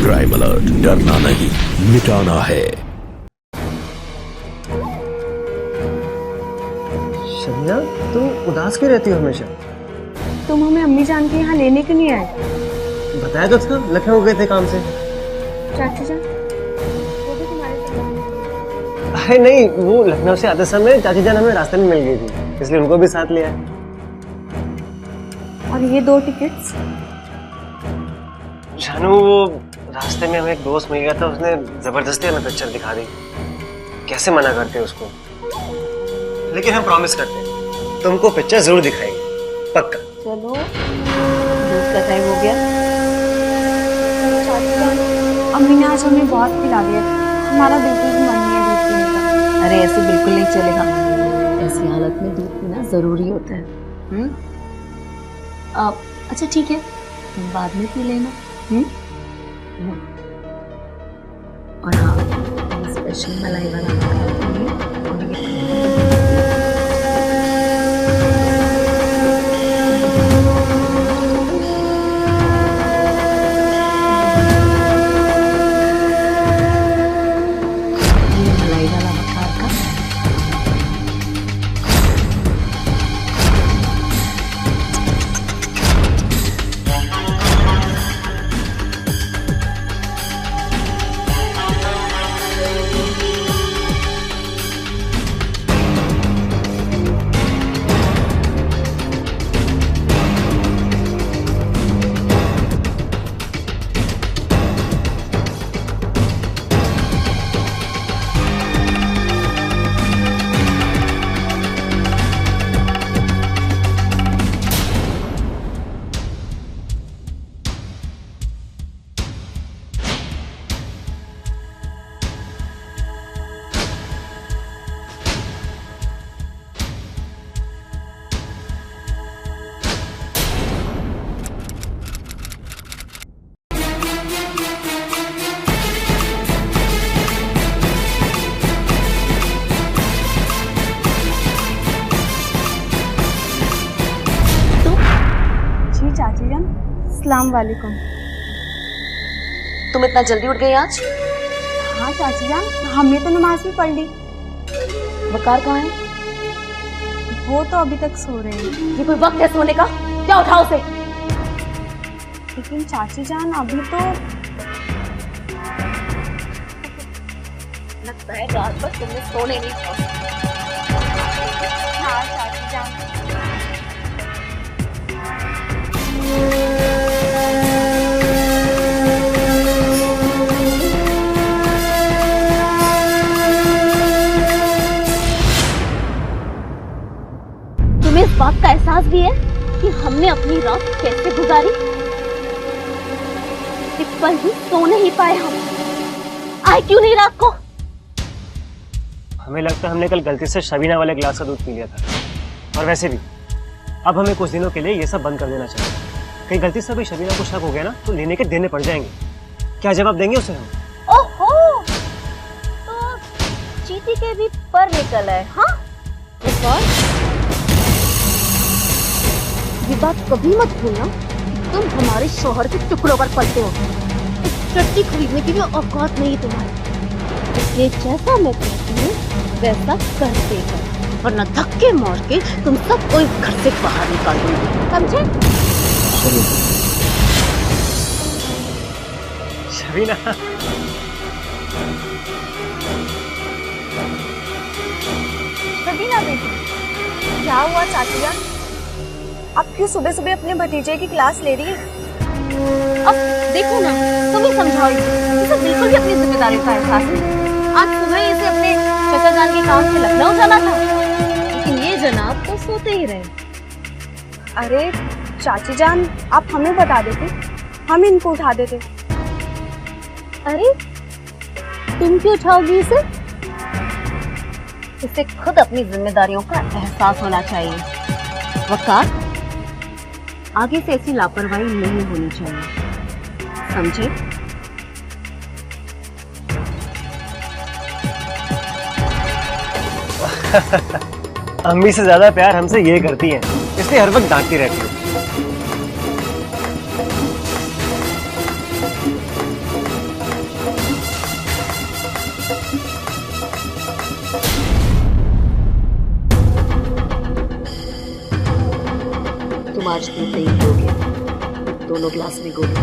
Crime alert, डरना नहीं मिटाना है। शबीना, तुम उदास क्यों रहती हो हमेशा? तुम हमें अम्मी जान के यहाँ लेने क्यों नहीं आए? बताया तो था, लखनऊ गए थे काम से। चाची जान वो भी तुम्हारे साथ? अरे नहीं, वो लखनऊ से आते समय चाची जान हमें रास्ते में मिल गई थी, इसलिए उनको भी साथ लिया। और ये 2 टिकट्स? जानू, वो रास्ते में हमें एक दोस्त मिल गया था, उसने जबरदस्ती हमें पिक्चर दिखा दी। कैसे मना करते उसको? लेकिन हम प्रॉमिस करते हैं, तुमको पिक्चर जरूर दिखाएंगे, पक्का। चलो, दोस्त का टाइम हो गया। चाची जान, अम्मी ने आज हमें बहुत खिला दिया, हमारा बिल्कुल भी मन नहीं है दूध पीने का। अरे ऐसे बिल्कुल नहीं चलेगा, ऐसी हालत में दूध पीना जरूरी होता है। अच्छा ठीक है, तुम बाद में पी लेना। और हाँ, स्पेशल मलाई वाला चाची जान, अस्सलाम वालेकुम। तुम इतना जल्दी उठ गई आज? हाँ चाची जान, हमने तो नमाज भी पढ़ ली। वकार कहाँ है? वो तो अभी तक सो रहे हैं। ये कोई वक्त है सोने का? क्या उठाओ उसे। लेकिन चाची जान, अभी तो लगता है रात भर तुमने सोने नहीं छोड़ा। हाँ चाची जान। तुम्हें इस बात का एहसास भी है कि हमने अपनी रात कैसे गुजारी? एक पल भी सो नहीं पाए हम। आए क्यों नहीं रात को? हमें लगता है हमने कल गलती से शबीना वाले गिलास का दूध पी लिया था। और वैसे भी अब हमें कुछ दिनों के लिए ये सब बंद कर देना चाहिए। कहीं गलती से भी शबीना को शक हो गया ना, तो लेने के देने पड़ जाएंगे। क्या जवाब देंगे उसे हम? ओहो, तो चींटी के भी पर निकल है। हाँ, इस बार ये बात कभी मत भूलना, तुम हमारे शौहर के टुकड़ों पर पलते हो। एक टट्टी खरीदने की भी औकात नहीं तुम्हारी। इसलिए जैसा मैं कहती हूँ वैसा करते हो, वरना धक्के मार के तुम सबको इस घर से बाहर निकाल दूंगी, समझे? शबीना, शबीना बेटी, क्या हुआ चाची जान? आप क्यों सुबह सुबह अपने भतीजे की क्लास ले रही है? अब देखो ना, तुम ही समझाओ इसे बिल्कुल भी अपनी जिम्मेदारी का एहसास नहीं। आज सुबह इसे अपने चाचा जान के काम से लखनऊ जाना था, लेकिन ये जनाब तो सोते ही रहे। अरे चाची जान, आप हमें बता देते, हम इनको उठा देते। अरे तुम क्यों उठाओगी इसे? इसे खुद अपनी जिम्मेदारियों का एहसास होना चाहिए। वकार, आगे से ऐसी लापरवाही नहीं होनी चाहिए, समझे? अम्मी से ज्यादा प्यार हमसे ये करती हैं, इसलिए हर वक्त डांटती रहती है। दोनों ग्लास भिगो दो।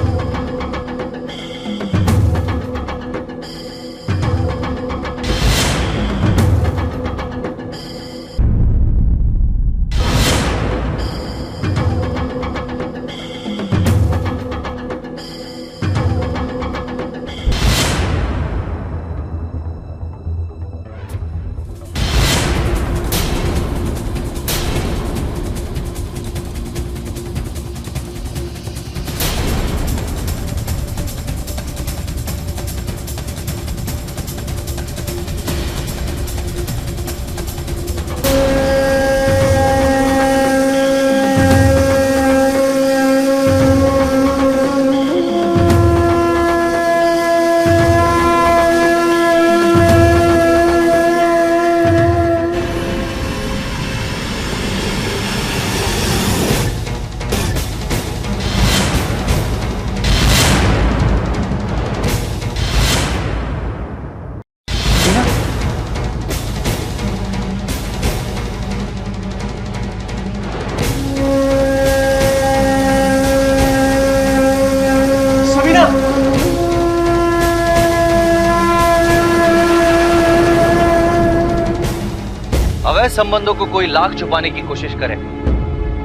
अवैध संबंधों को कोई लाख छुपाने की कोशिश करे,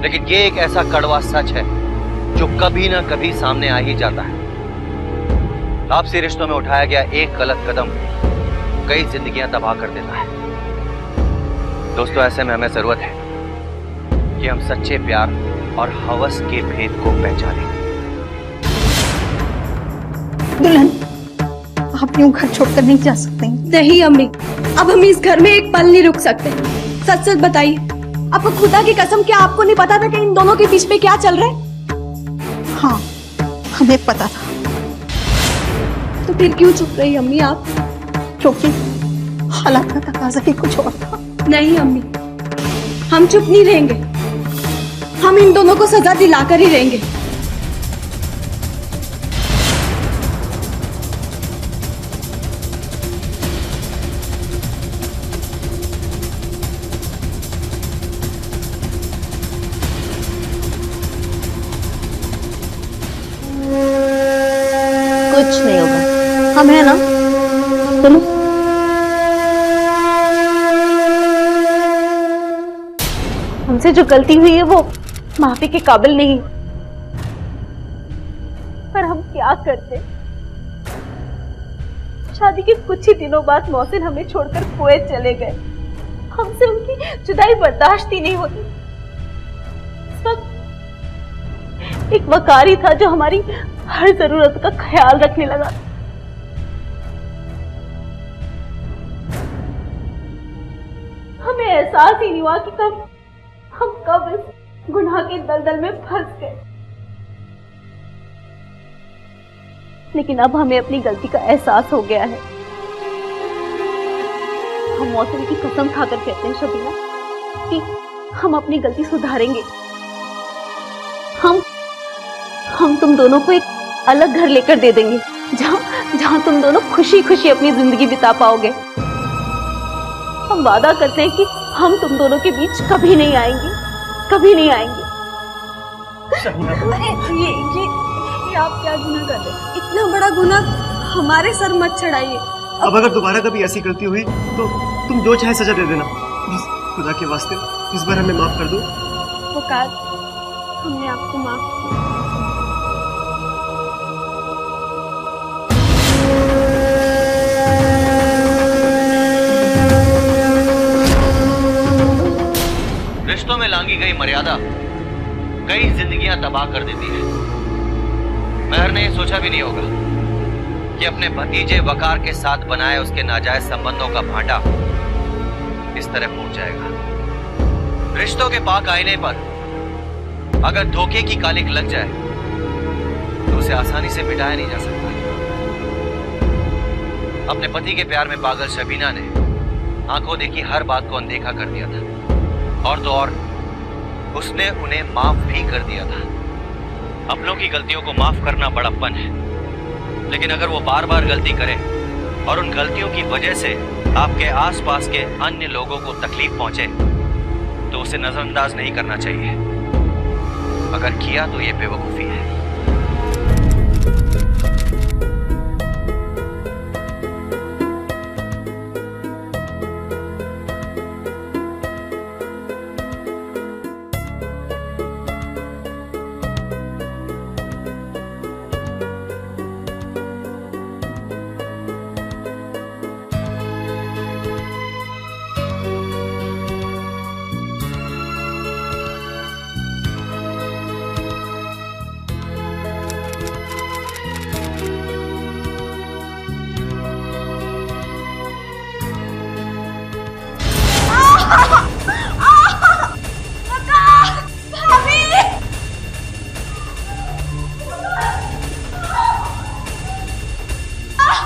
लेकिन ये एक ऐसा कड़वा सच है जो कभी ना कभी सामने आ ही जाता है। आपसी रिश्तों में उठाया गया एक गलत कदम कई जिंदगियां तबाह कर देता है। दोस्तों, ऐसे में हमें जरूरत है कि हम सच्चे प्यार और हवस के भेद को पहचानें। दुल्हन, आप यूं घर छोड़कर नहीं जा सकते। नहीं अम्मी, अब हम इस घर में एक पल नहीं रुक सकते। सच सच बताइए, आपको खुदा की कसम, क्या आपको नहीं पता था कि इन दोनों के बीच में क्या चल रहा है? हाँ, हमें पता था। तो फिर क्यों चुप रही अम्मी आप? क्योंकि हालात का तकाजा ही कुछ और था। नहीं अम्मी, हम चुप नहीं रहेंगे। हम इन दोनों को सजा दिलाकर ही रहेंगे। कुछ नहीं होगा, हम है ना। सुनो, हमसे जो गलती हुई है वो माफी के काबिल नहीं, पर हम क्या करते। शादी के कुछ ही दिनों बाद मोहसिन हमें छोड़कर कुवैत चले गए। हमसे उनकी जुदाई बर्दाश्त ही नहीं होती। इस वक्त एक वकारी था जो हमारी हर जरूरत का ख्याल रखने लगा। हमें एहसास ही नहीं हुआ कि हम कब इस गुनाह के दलदल में फंस गए। लेकिन अब हमें अपनी गलती का एहसास हो गया है। हम मौसम की कसम खाकर कहते हैं शबीना कि हम अपनी गलती सुधारेंगे। हम तुम दोनों को एक अलग घर लेकर दे देंगे, जहां तुम दोनों खुशी खुशी अपनी जिंदगी बिता पाओगे। हम वादा करते हैं कि हम तुम दोनों के बीच कभी नहीं आएंगे, कभी नहीं आएंगे। ये आप क्या गुनाह कर रहे हैं? इतना बड़ा गुनाह हमारे सर मत चढ़ाइए। अब अगर दोबारा कभी ऐसी गलती हुई तो तुम जो चाहे सजा दे देना। बस खुदा के वास्ते इस बार हमें माफ कर दो। वकार, हमने आपको माफ किया। रिश्तों में लांघी गई मर्यादा कई जिंदगियां तबाह कर देती है। महर ने यह सोचा भी नहीं होगा कि अपने भतीजे वकार के साथ बनाए उसके नाजायज संबंधों का भांडा इस तरह फूट जाएगा। रिश्तों के पाक आईने पर अगर धोखे की कालिक लग जाए तो उसे आसानी से मिटाया नहीं जा सकता। अपने पति के प्यार में पागल शबीना ने आंखों देखी हर बात को अनदेखा कर दिया था, और तो और उसने उन्हें माफ भी कर दिया था। अपनों की गलतियों को माफ करना बड़प्पन है, लेकिन अगर वो बार बार गलती करे और उन गलतियों की वजह से आपके आसपास के अन्य लोगों को तकलीफ पहुंचे तो उसे नजरअंदाज नहीं करना चाहिए। अगर किया तो ये बेवकूफी है।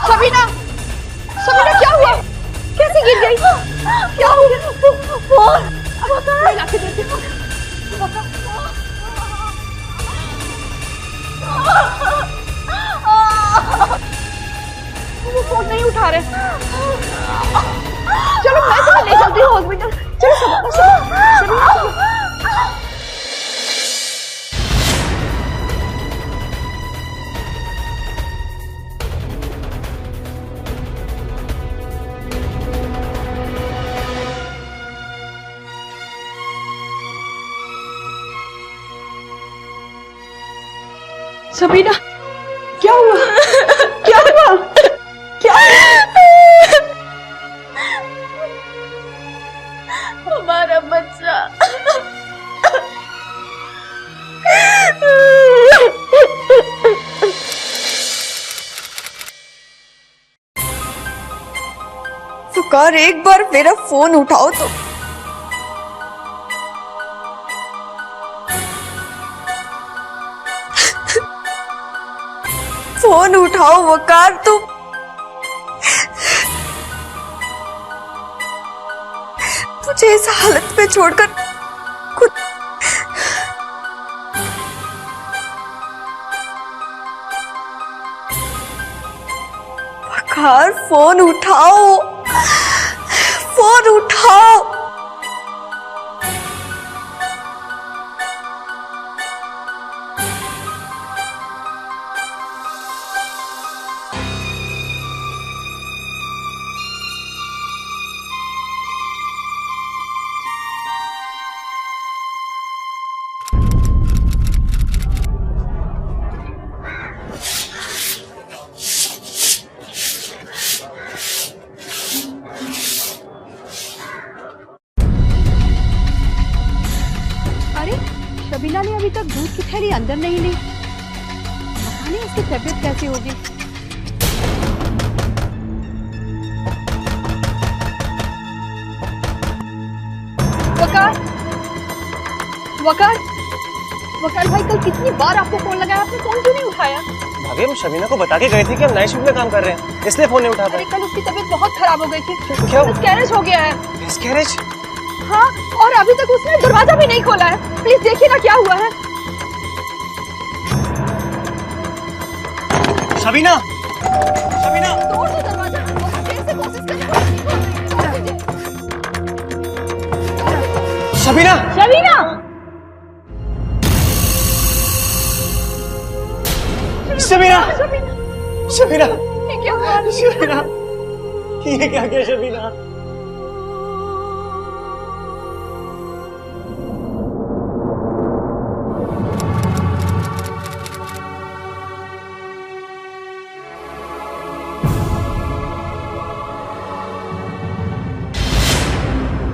सबीना, सबीना क्या हुआ? कैसे गिर गई? क्या हो गया? मैं लाके देती हूँ। वो फोन नहीं उठा रहे। चलो मैं तुम्हें ले चलती हूँ हॉस्पिटल। चलो सबीना। सबीना, क्या हुआ? क्या हुआ? क्या हमारा बच्चा पुकार, एक बार मेरा फोन उठाओ तो। फोन उठाओ वकार, तुम मुझे इस हालत में छोड़कर खुद वकार, फोन उठाओ, फोन उठाओ। सबीना ने अभी तक दूध की थैली अंदर नहीं ली। पता नहीं इसकी तबीयत कैसी होगी। वकार, वकार, वकार भाई, कल कितनी बार आपको फोन लगाया, आपने फोन क्यों नहीं उठाया? भाभी हम शबीना को बता के गए थे कि हम नाइट शिफ्ट में काम कर रहे हैं, इसलिए फोन नहीं उठा अरे पाए। कल उसकी तबीयत बहुत खराब हो गई थी। क्या? मिसकैरेज हो गया है। मिसकैरेज? हाँ, और अभी तक उसने दरवाजा भी नहीं खोला है। प्लीज देखिए ना क्या हुआ है। शबीना, शबीना, तोड़ दो दरवाजा। देर से कोशिश कर रहे हैं। शबीना, शबीना, शबीना, शबीना, ये क्या हुआ? शबीना, ये क्या किया शबीना?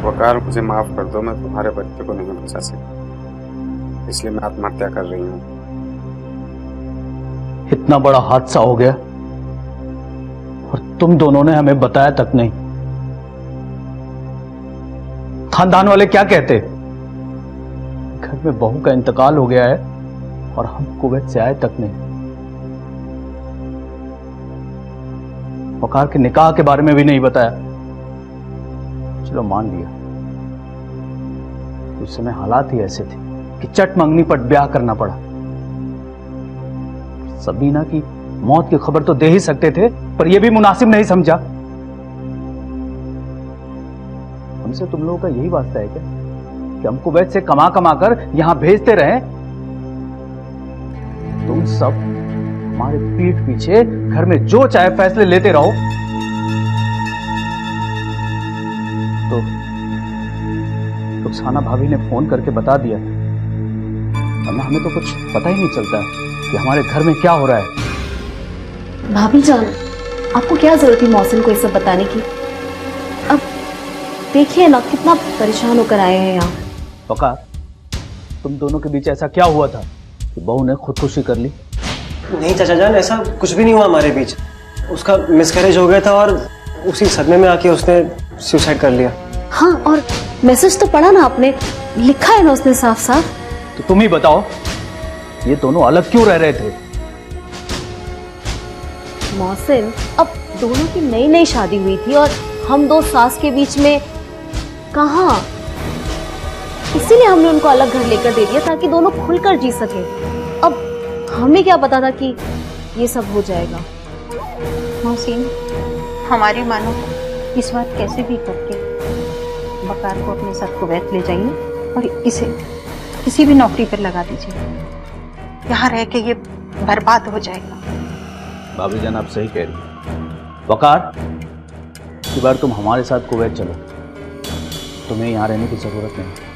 वकार, मुझे माफ कर दो, मैं तुम्हारे बच्चे को नहीं बचा सकी, इसलिए मैं आत्महत्या कर रही हूँ। इतना बड़ा हादसा हो गया और तुम दोनों ने हमें बताया तक नहीं। खानदान वाले क्या कहते? घर में बहू का इंतकाल हो गया है और हम कुवैत से आए तक नहीं। वकार के निकाह के बारे में भी नहीं बताया। चलो मान लिया, उस समय हालात ही ऐसे थे कि चट मंगनी पर ब्याह करना पड़ा। सबीना की मौत की खबर तो दे ही सकते थे, पर यह भी मुनासिब नहीं समझा। हमसे तुम लोगों का यही वास्ता है क्या कि हम कुवैत से कमा कमा कर यहां भेजते रहे? तुम सब हमारे पीठ पीछे घर में जो चाहे फैसले लेते रहो। तो रुखसाना भाभी ने फोन करके बता दिया, वरना हमें तो कुछ पता ही नहीं चलता कि हमारे घर में क्या हो रहा है। भाभी जान, आपको क्या जरूरत थी मौसम को ये सब बताने की? अब देखिए ना कितना परेशान होकर आए हैं यहाँ। वकार, तुम दोनों के बीच ऐसा क्या हुआ था कि बहू ने खुदकुशी कर ली? नहीं चाचा जान, ऐसा कुछ भी नहीं हुआ हमारे बीच। उसका मिसकैरेज हो गया था और उसी सदमे में आके उसने सुसाइड कर लिया। हाँ, और मैसेज तो पढ़ा ना आपने, लिखा है ना उसने साफ साफ। तो तुम ही बताओ, ये दोनों अलग क्यों रह रहे थे? मौसिन, अब दोनों की नई नई शादी हुई थी और हम दो सास के बीच में कहाँ, इसीलिए हमने उनको अलग घर लेकर दे दिया ताकि दोनों खुलकर जी सके। अब हमें क्या पता था कि ये सब हो जाएगा। मोहसिन, हमारी मानो इस बात कैसे भी करके वकार को अपने साथ कुवैत ले जाइए और इसे किसी भी नौकरी पर लगा दीजिए। यहाँ रह के ये बर्बाद हो जाएगा। भाभी जान आप सही कह रही हैं। वकार, इस बार तुम हमारे साथ कुवैत चलो, तुम्हें यहाँ रहने की जरूरत नहीं।